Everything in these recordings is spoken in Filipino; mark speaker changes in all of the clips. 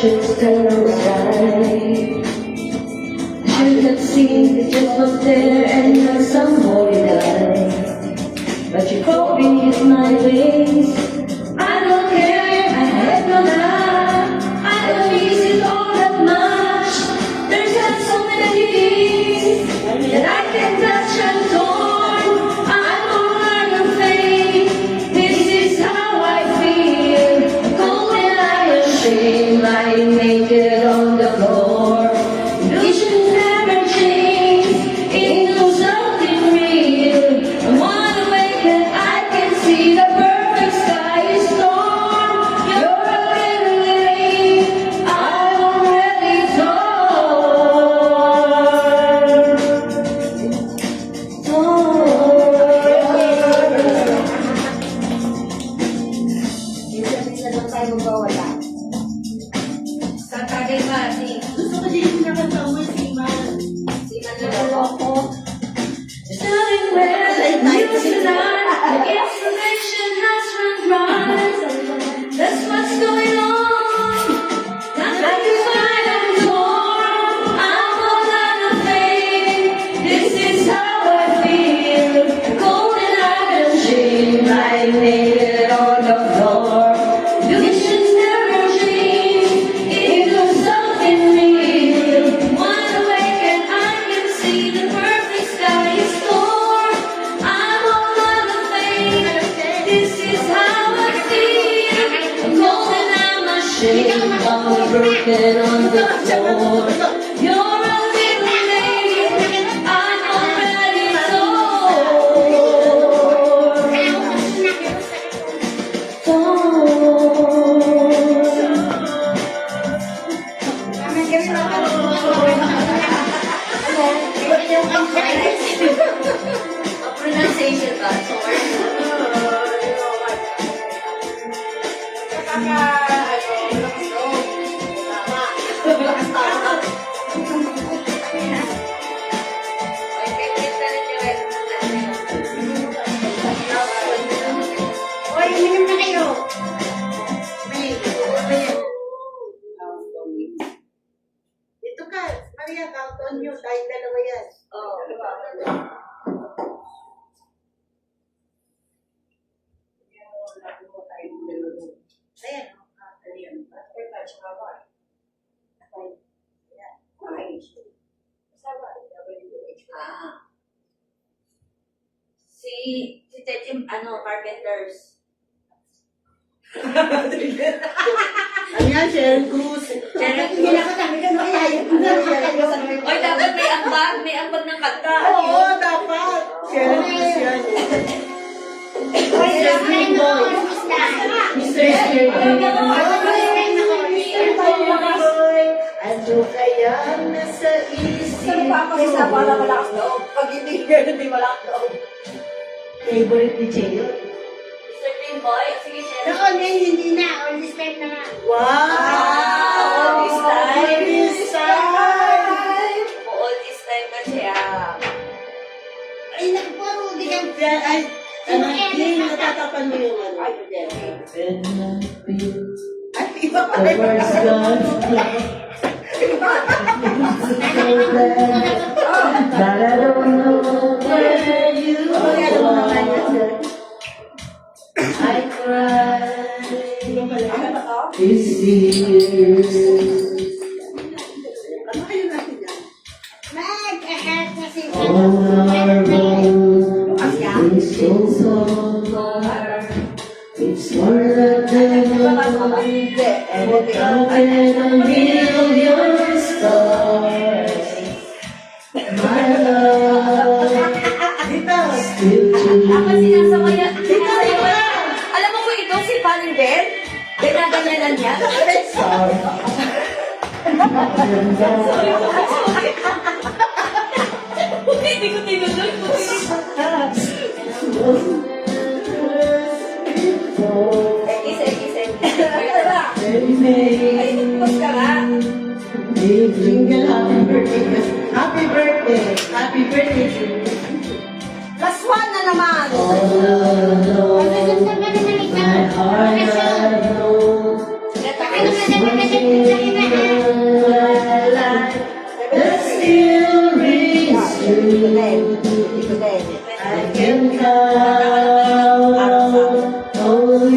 Speaker 1: just turned aside. Should have seen it just was there and now some boy died. But you probably is my ways. I don't care, I have no doubt. I don't miss it all that much. There's not so many things that I can touch and torn. I'm on your face. This is how I feel. Cold and I ashamed, lying naked on the floor. You should never change into something real. I wanna wake and I can see the perfect sky is storm. You're a little late, I'm already
Speaker 2: Isa lang tayo magwawala.
Speaker 1: Sa tagay ba,
Speaker 2: Gusto ko din yung nakatawa si Man.
Speaker 1: Starting where you tonight, the information has run dry. That's what's going on. Nothing to find and torn. I'm all out of faith. This is how I feel. Cold and I'm ashamed, lying naked on the floor. You should never change into something real. Wide awake and I can see the perfect sky is torn. I'm all out of faith. This is how I feel. I'm cold and I'm ashamed. I'm broken on the floor. You're a little late. I'm already pronunciation ba?
Speaker 2: Oy, minum na kayo. Ito ka, Maria, count on you. Tayong dalawa yan. Ayan.
Speaker 1: Si Tete, Carpenters.
Speaker 2: Ano yan, Sharon Cruz? Hindi na ka sabi ka makayayag.
Speaker 1: Oy, dapat may ambag ng kanta.
Speaker 2: Oo, dapat. Sharon Cruz yan. Oy, Sharon Boy. Mr. Ano kaya nasa isip
Speaker 3: Kaysa wala malakas loob. Pag hindi malakas loob.
Speaker 2: Favorite ni Cheo?
Speaker 1: Mr. Boy, sige, share.
Speaker 2: Noon eh, hindi na. All this time na nga. Wow!
Speaker 1: All this time.
Speaker 2: All this time.
Speaker 1: All this time na siya.
Speaker 2: Ay, nagpuro. Di ka... Ay, ano, hindi natatapan mo yung ano. Ay, iba pa rin.
Speaker 1: But I don't know where you are. I cried this year.
Speaker 2: Mag-ahat na si
Speaker 1: On our road, it's so far. It's one of the and counting a million stars. My love, still
Speaker 3: Ako
Speaker 1: to
Speaker 3: sinasabayan. Alam mo kung ito si Palinbel? Ginaganyanan niya.
Speaker 1: sorry.
Speaker 3: Hindi ko tinunod. Isa. Ay, nagpos ka nga.
Speaker 2: Jingle, happy birthday. Happy birthday. Happy birthday.
Speaker 3: Plus one na naman.
Speaker 1: My heart I know.
Speaker 3: Gata ka naman.
Speaker 1: I can count on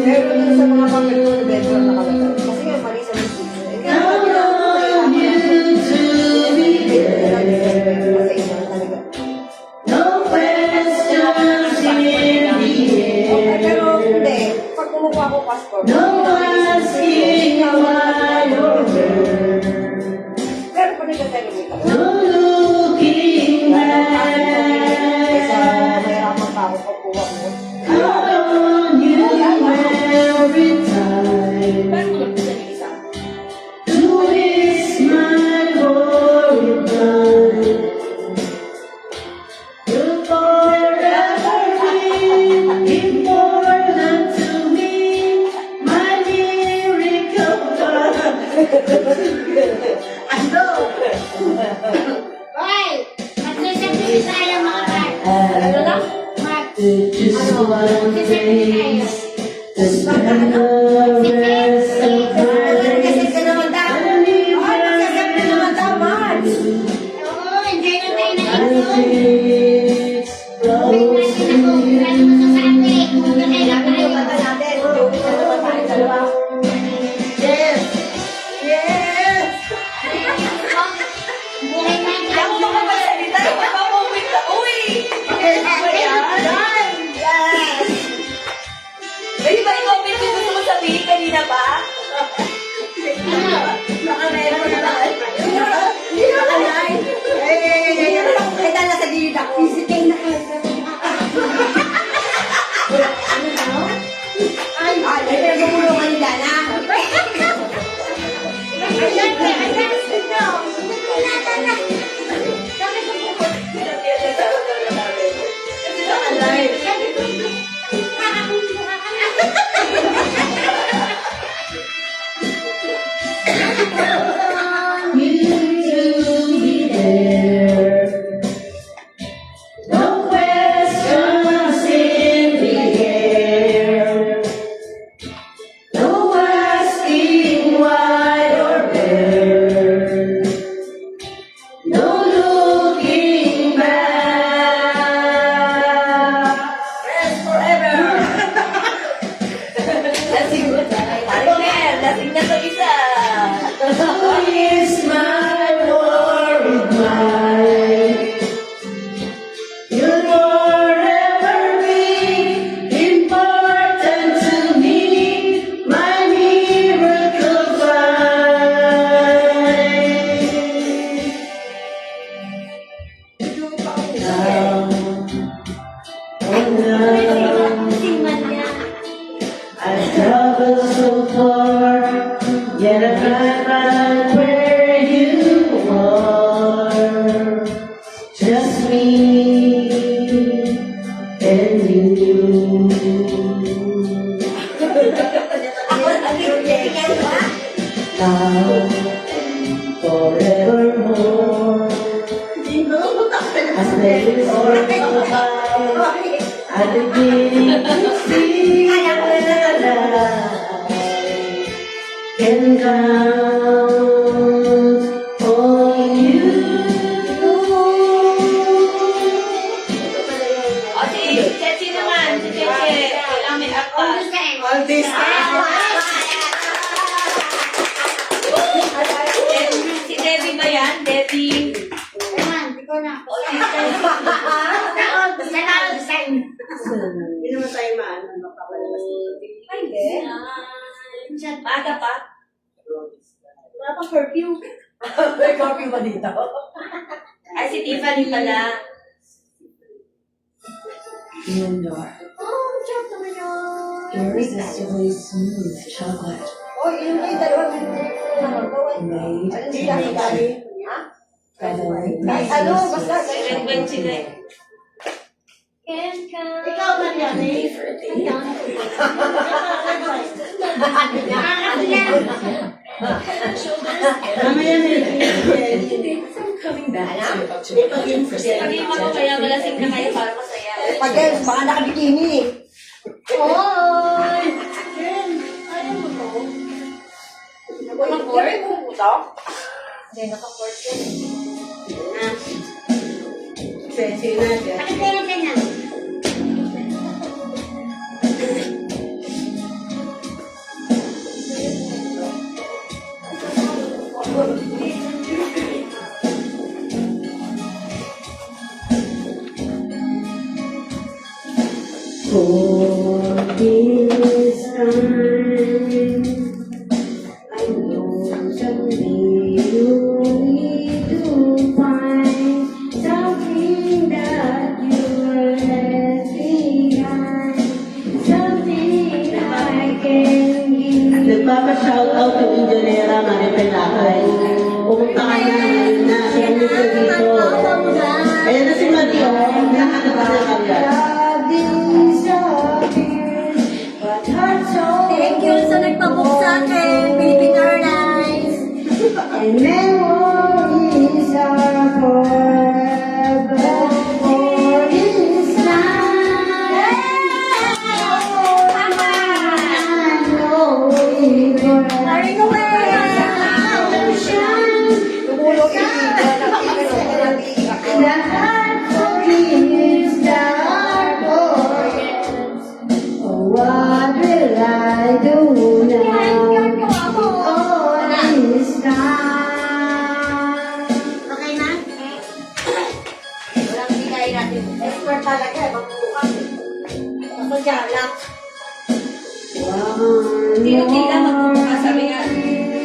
Speaker 3: Pero dun sa
Speaker 1: you.
Speaker 3: mga pamilya ko, bedroom nakalagay. Kasi nga, mali sa music.
Speaker 1: Count on you to be there. No questions in the
Speaker 3: Pero
Speaker 1: air.
Speaker 3: hindi. Pag kumukuha ko passport,
Speaker 1: No asking why or where.
Speaker 3: pero pag nagka-celebrate ako,
Speaker 1: No looking back.
Speaker 3: kaysa mahirapan pa ako pagkuha mo.
Speaker 1: Count on you every time.
Speaker 3: Paano mo nagpisa ng isa?
Speaker 1: To waste my glory time. You'll forever be important to me, my miracle God.
Speaker 3: Ano?
Speaker 4: Hoy! Magsasabi tayo mga bata.
Speaker 3: Ano lang?
Speaker 4: Mag...
Speaker 1: Just one place to spend the rest of my
Speaker 3: Kasi
Speaker 1: days.
Speaker 3: ka naman daw. Ay, magsasabi ka naman daw, Marge.
Speaker 4: Oo, enjoy na tayo na
Speaker 1: I
Speaker 4: ito.
Speaker 1: think it's close to
Speaker 4: Wala
Speaker 1: you.
Speaker 4: mo masasabi. Kung na tayo
Speaker 3: Kailangan
Speaker 4: tayo.
Speaker 3: yung mata natin. Joke na naman tayo dalawa. Yes! Yes!
Speaker 4: Buhay na
Speaker 3: Hindi ako makapagsalita. Magpapawit ka. Uy!
Speaker 4: Yes!
Speaker 3: Yes! Pwede ba i-comment yung gusto mo sabihin kanina pa? Baka meron na naman. Hindi na kalay. Kita na sa gilid ako.
Speaker 4: Sige na kayo.
Speaker 3: Ay, may gumulungan ni Dana.
Speaker 4: Ayan, ayan. Ito. Pinatan na. Sabi ko po.
Speaker 3: Kasi nakalay.
Speaker 4: Sabi ko po. Nakakuluha ka na.
Speaker 1: You to be there. No questions in the air. No asking why or where. No looking back.
Speaker 3: Friends forever. Lasing mo. Ariel, lasing na to isa.
Speaker 1: Who is my worried mind? You'll forever be important to me, my miracle find. Now, oh now,
Speaker 4: Siman niya.
Speaker 1: I've traveled so far, yet I'm not right where you are. Just me and you.
Speaker 3: Ako, ang tingnan mo, ha?
Speaker 1: Now and forevermore. As days go by, I'm beginning to see that I can count on you.
Speaker 3: O, si Chechi naman. Si Chechi. Kailangan may up pa.
Speaker 4: Understand?
Speaker 3: All this Si Debbie ba yan? Debbie.
Speaker 4: Naman, di ko na.
Speaker 3: O, si
Speaker 4: Understand?
Speaker 2: Hindi naman tayo maano, makakalabas.
Speaker 3: Ay, hindi. Maaga pa.
Speaker 2: Wala pang curfew.
Speaker 3: May coffee ba dito? Ay, si Tiffany pala.
Speaker 4: Oh, joke naman yun.
Speaker 1: Irresistibly smooth chocolate
Speaker 3: O, inom kayo dalawang
Speaker 1: made
Speaker 3: Hindi kasi kami. Ha? Kahit ano, basta. 7.20 na eh.
Speaker 2: Ikaw ba yan eh? Mamaya may
Speaker 3: Sabi mo ko kaya malasing na kayo para masaya.
Speaker 5: Pag yan, baka nakabikini eh.
Speaker 4: Hoy! Jen, ayaw mo to?
Speaker 3: Walang board?
Speaker 5: Puto?
Speaker 4: Hindi, naka-port yan.
Speaker 2: Sensei natin.
Speaker 4: Bakit kaya ganyan?
Speaker 1: For this time, I know someday you need to find something that you left behind, something I can give.
Speaker 2: Nagpapa-shoutout yung Indyonera, Maripel Lakay. Pumunta ka na ngayon na. Sumunod ka dito. Ayan na si Mario. Nakakita na kagad.
Speaker 1: Love disappears, but hearts so
Speaker 3: Thank you sa nagpabook sa akin, Philippine Airlines.
Speaker 1: and memories are forever for this night. I know it will
Speaker 3: Haring away!
Speaker 1: shine.
Speaker 3: Tumulong iiga.
Speaker 1: The heart forgives, the heart forgets. Oh, what will I do now? All this time.
Speaker 3: Okay na? Walang bigay natin. Expert talaga, magbukas. Ako dyan lang.
Speaker 2: Hindi lang magbubukas. Sabi nga,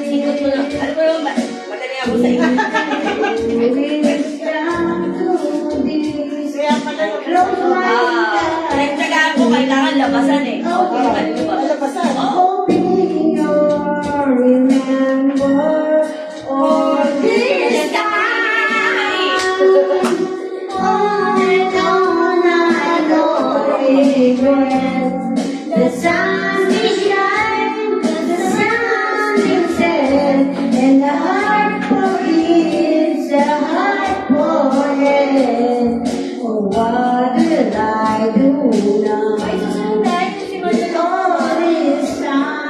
Speaker 2: ikot mo lang. Ano ba yung madali ako sa iyo?
Speaker 3: Kaya pala
Speaker 2: Nagtsagaan ko, kailangan labasan eh.
Speaker 3: Malabasan.
Speaker 1: Hoping you'll remember all this time. On and on, I don't regret. The sun will shine, the sun will set, and the heart forgives, the heart forgets. Oh, what will I do now? All this time.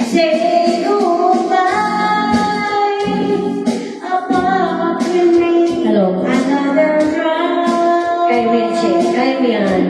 Speaker 1: Say goodbye. Apart with me. Hello. Another drive. Kaya mo yan, Che. Kaya mo yan.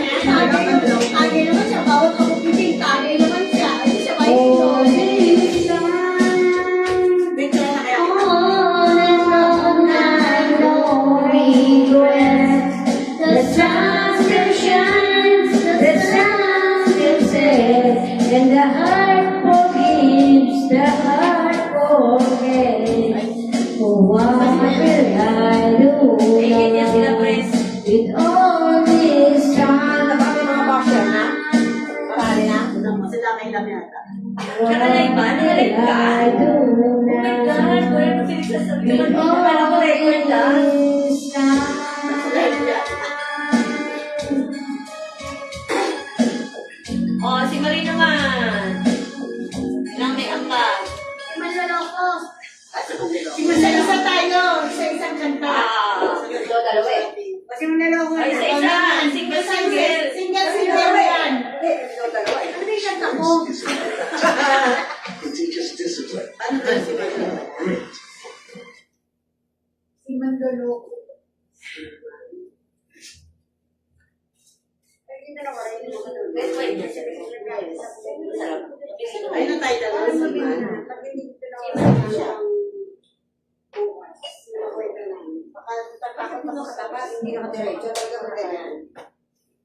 Speaker 3: Tagay naman siya. Bawat ako piling, tagay naman siya. Hindi siya
Speaker 1: All
Speaker 3: mahilig.
Speaker 1: this time.
Speaker 2: Picture na kaya.
Speaker 1: On and on, I no regret. The sun still shines, the sun still sets, and the heart forgives, the heart forgets. Oh, what will I do now with all this time?
Speaker 3: Mga basher na? Marami na?
Speaker 2: Sila may lang yata.
Speaker 1: What will I do now? With all this time.
Speaker 2: Oh, si Marie naman. Ilang may ambag.
Speaker 3: Manloloko.
Speaker 2: Si
Speaker 3: Isa-isa tayo. Isa-isang kanta.
Speaker 2: Dalawa eh.
Speaker 3: Kasi manloloko
Speaker 2: Ay, isa-isa. Single.
Speaker 3: Single yan. Ano yung kanta mo?
Speaker 6: To teach us discipline.
Speaker 2: Ano ba si Marie?
Speaker 6: Great.
Speaker 3: Si Manloloko.
Speaker 2: Wait, wait. Ay, na tayo dalawa si Man.
Speaker 3: Hindi ka madiretso.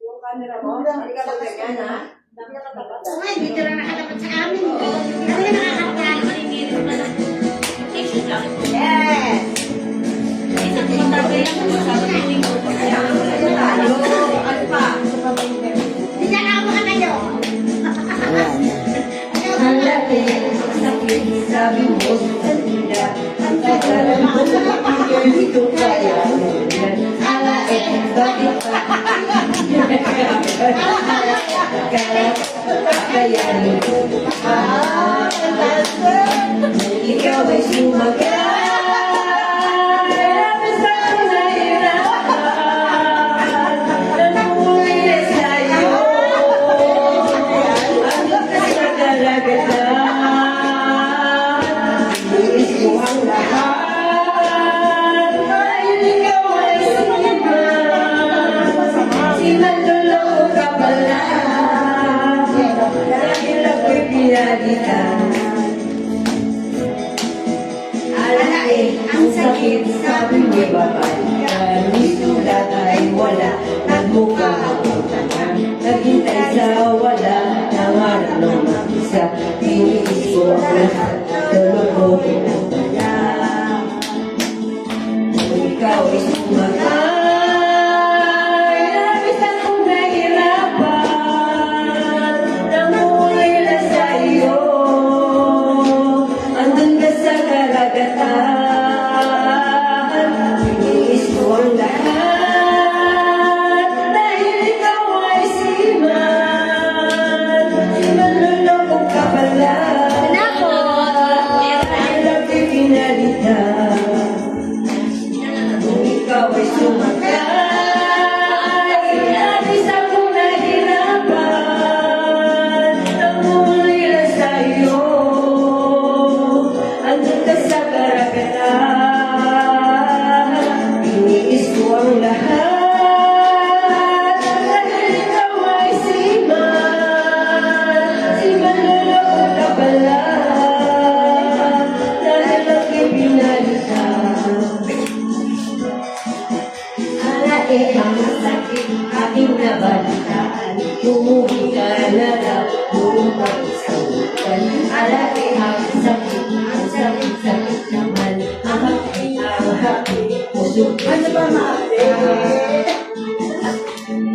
Speaker 3: Yung camera mo, hindi ka magganyan, ha?
Speaker 4: Ay, dito lang nakatapat sa amin. Ako na nakakapagano.
Speaker 3: Yes!
Speaker 2: Isang tumatagay lang kung sabi ko hindi ko.
Speaker 3: Ano pa?
Speaker 4: Hindi na ako makatayo.
Speaker 5: Ayan.
Speaker 1: kakayanin ko pa. Ikaw ay sumagal. Basta ko nahirapan, namuwi na sa'yo. Ano ka sa kalagatan? Inis ko ang lahat. Dahil ikaw ay sinanduloko ka pala. Dahil ako'y pinalitan. Ang sakit, sabi niya babalikan. Nisulat ay wala, nagmukha akong tanga. Naghintay sa wala, nangarap ng mag-isa. Tiniis ko ang lahat, lulukohin ang wala. Kung ikaw ay sumakay, labis akong nahirapan. Namuhay na sa'yo, andun ka sa karagatan. Iniis ko ang lahat, dahil ikaw ay siman. Manluloko ka pala, dahil ako'y pinalitan. Kung ikaw ay sumakay, labis akong nahirapan. Namuhay na sa'yo, andun ka sa karagatan. Iniis ko ang lahat, dahil ikaw ay siman. Manluloko ka pala, dahil ako'y pinalitan. Ang sakit aking nabalitaan. Umuwi ka na daw, bumabag sa ulan. Ang sakit naman. Ang happy, puso. Ano ba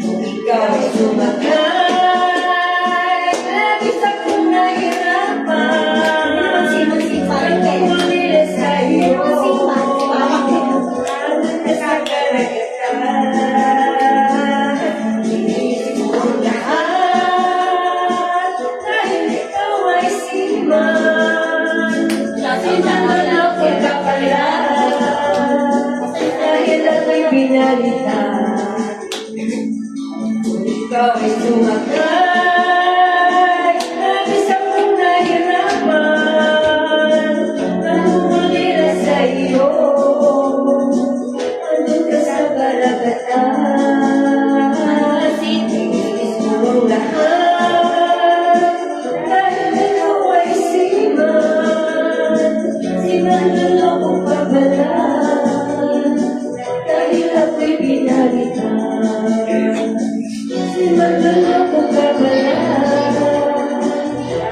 Speaker 1: kung ikaw ay sumakay, labis akong nahirapan. Namuwi na sa'yo, andun ka sa karagatan. Iniisip ko ang lahat, dahil ikaw ay siman. Sinaloloko ka pala, dahil ako'y pinalitan. Kung ikaw ay sumakay, labis akong nahirapan. Namuhuli na sa'yo, andun ka sa karagatan. Iniis ko ang lahat, dahil ikaw ay siman. Sinaloloko ka pala, dahil ako'y pinalitan. Sinaloloko ka pala,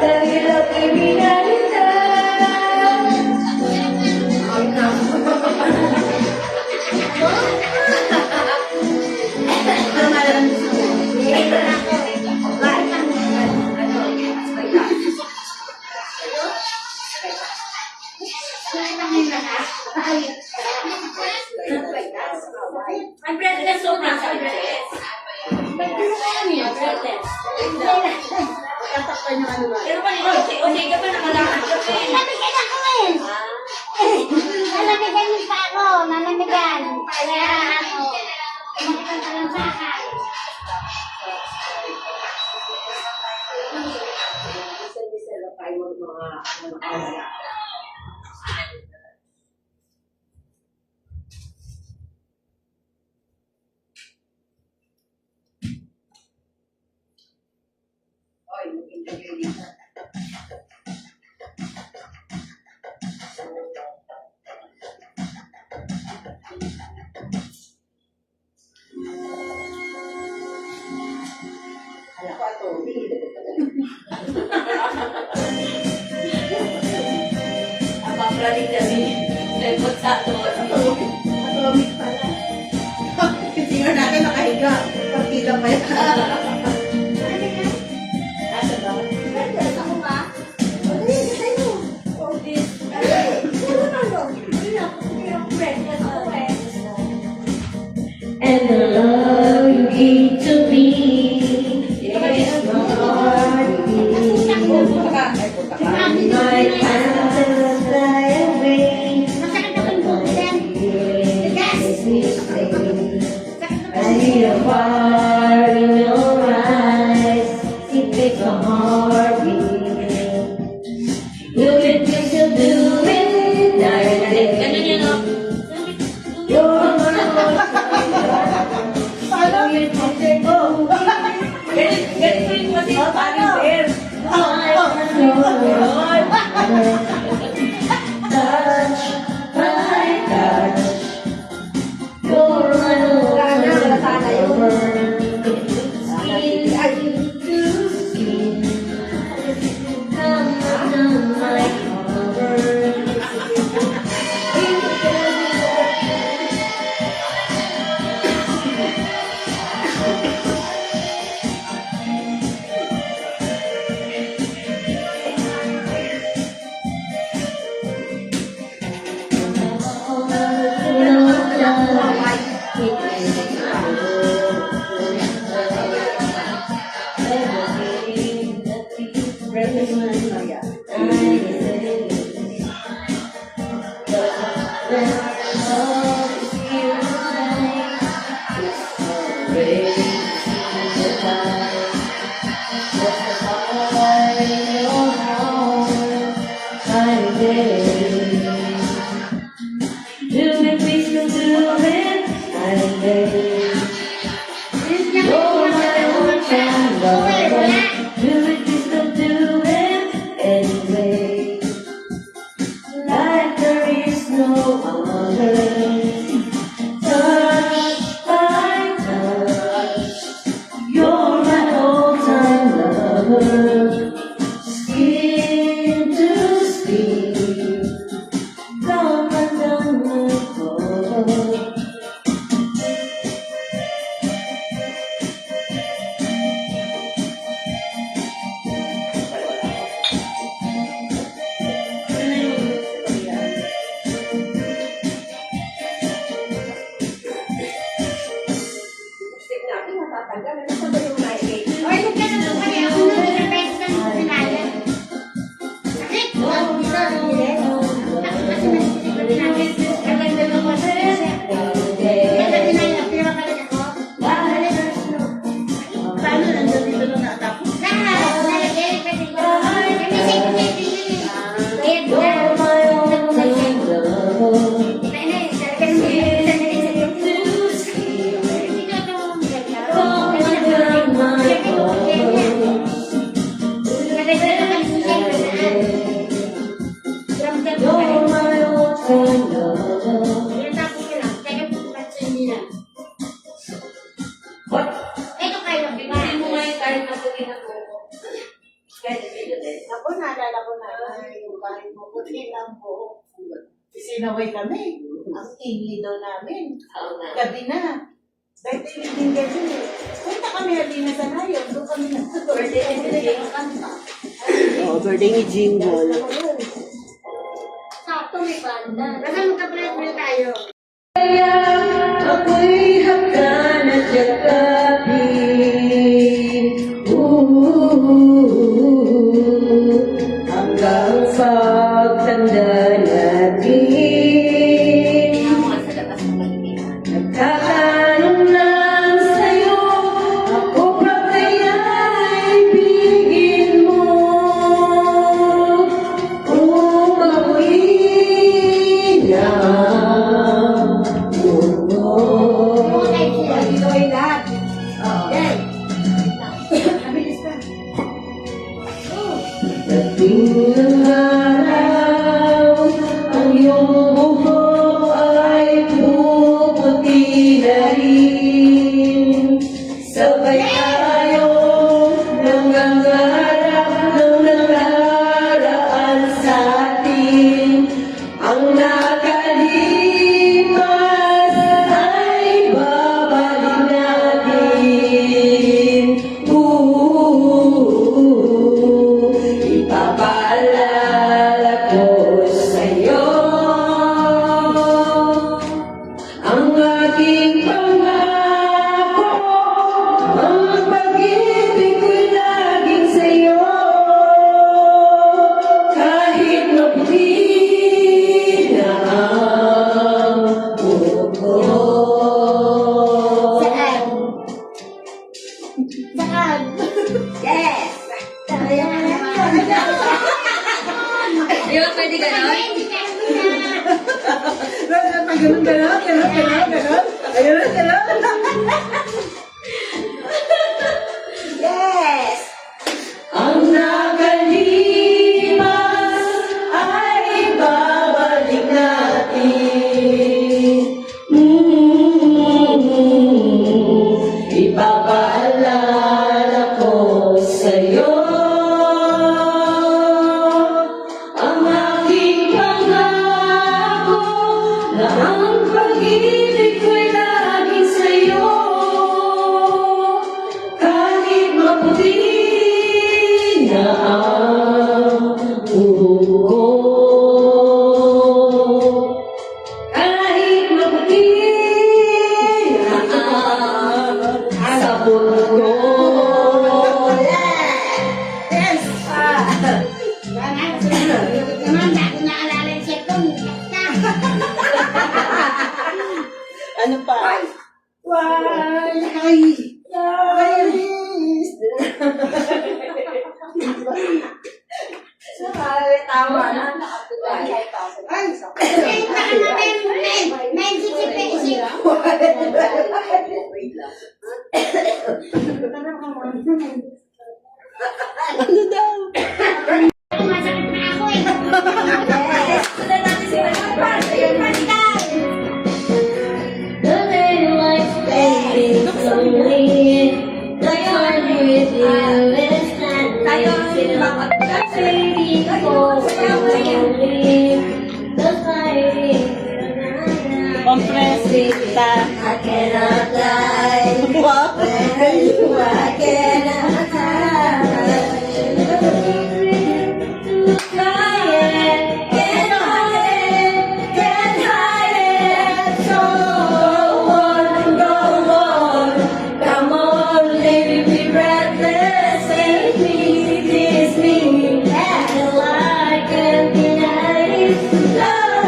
Speaker 1: dahil ako'y pinalitan.
Speaker 4: Ang breathless so na sa breathless. Pero pa rin, okay ka pa nakalakad ka pa eh.
Speaker 3: Nalamigan ako eh. Nalamigan yung pa ako. Nalamigan. Kaya ano, kumakita ka lang sa akin.
Speaker 1: Ang papraning kasi, nagpot sa doon.
Speaker 2: Atomic pala. Kasi nga natin nakahiga. Partida pa yan.
Speaker 1: Nasa ba?
Speaker 3: Ako ba?
Speaker 1: And the love you give to me, yes, my heart is touch, my touch. You're my lover. Skin to skin. Come on, my cover. Do it, we still do it, I day. You're my own kind of do it, we still do it anyway. Like there is no other. Touch by touch, you're my all-time lover. Skin to skin, come and down my cover.
Speaker 3: Lipstick natin matatanggal. Ano sa ba yung nai-gay?
Speaker 4: Oy, nagkano po kaya ako nung intervention ng sinayan. Sakit! Ang isa, hindi. Takot kasi masisip na tinagin. Gaganda ng mga siya. Ganda tinagin. Pero talaga ko.
Speaker 2: Paano nandun dito nung natapos?
Speaker 4: Lahat. Nalagay. Kasi ko. Kasi safety yun eh. Kaya
Speaker 1: You're my all-time lover.
Speaker 4: Kaya talaga nung sandali sa iyo.
Speaker 1: To skin,
Speaker 4: Hindi ka ito maganda.
Speaker 1: come and down my cover.
Speaker 4: Gaganda ng mga siya. Ramdam ko kayo.
Speaker 1: You're my all-time lover.
Speaker 4: Tapos ko lang. Kaya po kasi nila.
Speaker 1: What?
Speaker 4: Ito kayo.
Speaker 1: Hindi mo nga yung kahit na puti na po. Kahit video din.
Speaker 2: Ako, naalala ko na yung bahay mo. Puti lang po. Sinaway kami. Ang ingay daw namin.
Speaker 1: Oo nga.
Speaker 2: Gabi na. Dahil tinigin kasi. Punta kami halina sa layo. Doon kami na.
Speaker 1: Birthday ni Jingle.
Speaker 2: Oo, birthday ni Jingle.
Speaker 4: Sakto may banda. Baka magka-break tayo.
Speaker 1: Kaya ako'y hagdan at yakapin. Hanggang pagtanda natin. Nagtatanong lang sa'yo, ako pa kaya'y ibigin mo? Kung ako'y namuno.
Speaker 3: Ito ay lahat. Yan. Mabilis ka.
Speaker 1: Dating araw, ang iyong buhok ay puputi na rin. Sabay tayo nangangarap ng nakaraan sa atin. Ang nakalipas ay babalik natin. Ipapaalala ko sa'yo ang aking pangako. Ang pag-ibig ko'y laging sa'yo. Kahit maputi na ang buhok ko.
Speaker 3: Saan? Yes!
Speaker 1: Di ba pwede ganon?
Speaker 2: Ganun, ganun.
Speaker 3: Yes!
Speaker 1: Ang nakalipas puso ko. Kahit maputi sa puso ko.
Speaker 4: Naman, bago naalala yung cellphone.
Speaker 2: Ano pa?
Speaker 3: Tama na.
Speaker 4: May isip.
Speaker 2: Ano daw?
Speaker 4: Masakit na ako eh.
Speaker 3: Sundan natin si Manipal. Ayun, Manipal.
Speaker 1: The daylight's fading slowly. The sun with you is
Speaker 3: Tayo
Speaker 1: standing
Speaker 3: ang bakit.
Speaker 1: fading slowly. The fighting
Speaker 2: Kompresita.
Speaker 3: I cannot lie.
Speaker 2: Wow.
Speaker 3: I cannot hide. Can't hide it. So go on. Come on, leave me breathless. Save me, kiss me.
Speaker 1: till I can't deny it.
Speaker 3: Love,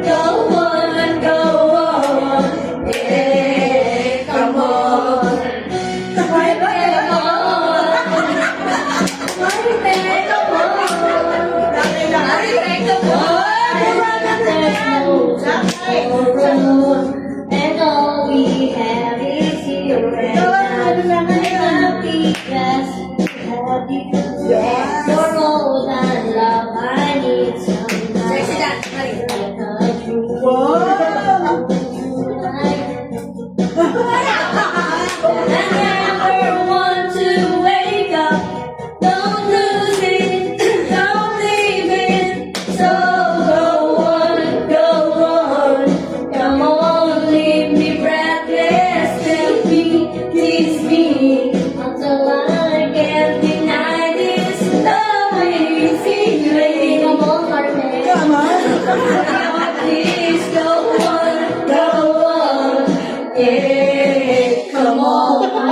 Speaker 1: Go on,
Speaker 3: go on. Yeah, come on.
Speaker 1: and all we have is here and now. Happy, yes, for more than love, I need some
Speaker 3: Sexy
Speaker 1: love.
Speaker 3: dance.
Speaker 1: I never want to wake up. Don't lose it, don't leave it. So go on. Come on, leave me breathless. Tell me, kiss me, until I can't deny this loving feeling. Come on, Martin.
Speaker 2: Come on.
Speaker 1: Please go on, yeah, come on.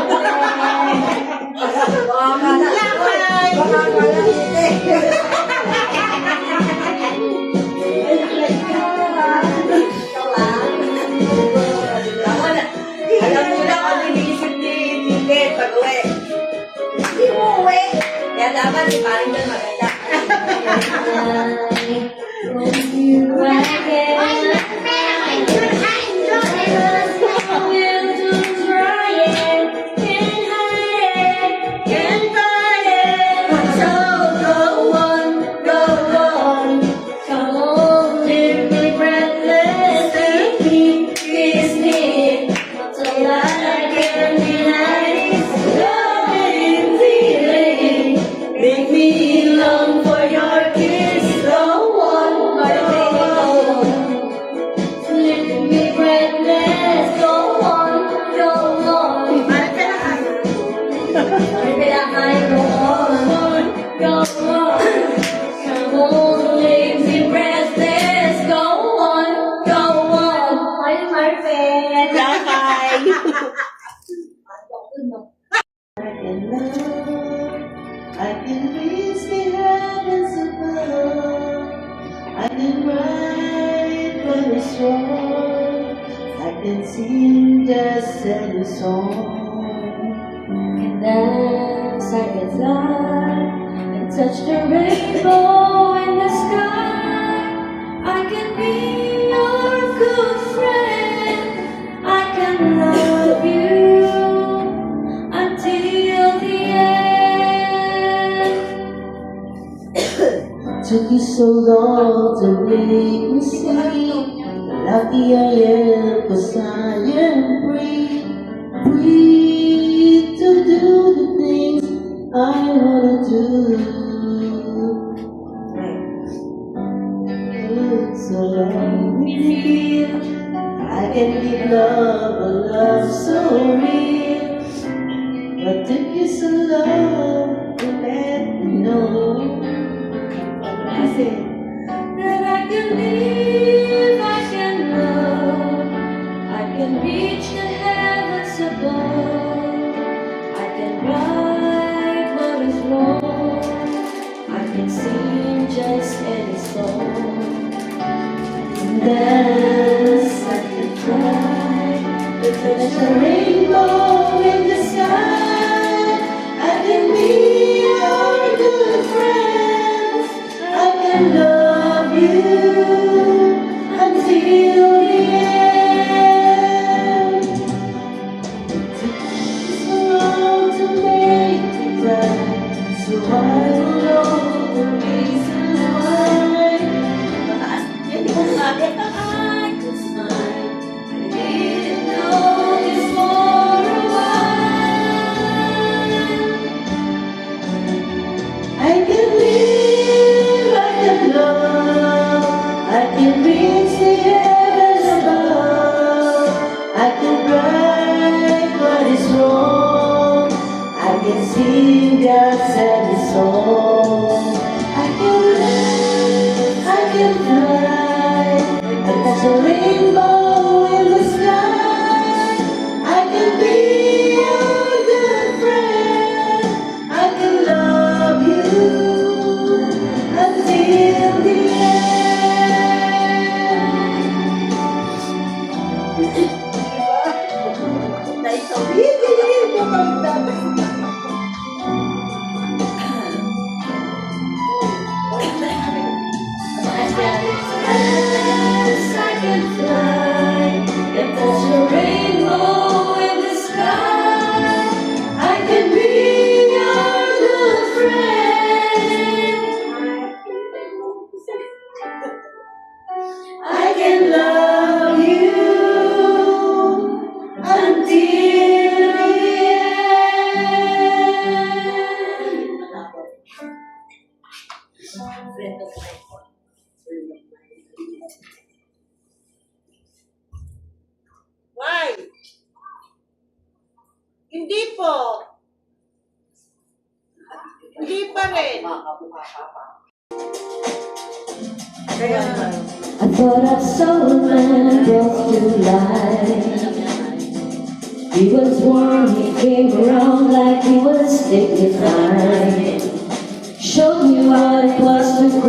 Speaker 3: Alam mo na kung iniisip ni Tite pag-uwi. Hindi mo uwi. Kaya dapat si Paring John maganda.
Speaker 1: Make me long for your kiss, go on, leave me breathless, go on, go on, come on, leave me breathless, go on, my friend.
Speaker 2: Lakay. I can reach the heavens above. I can ride on the shore. I can sing just any song.
Speaker 1: Can dance, I can fly, and touch the rainbow in the sky. I can be your good friend. I can love you until the end.
Speaker 2: Took you so long to make me see. Lucky I am 'cause I am free to do the things I wanna do. So let me feel I can give love a love so real. Hindi po. Hindi pa rin. Kaya naman.
Speaker 1: I thought I saw a man brought to life. He was warm, he came around like he was dignified. Showed me what it was to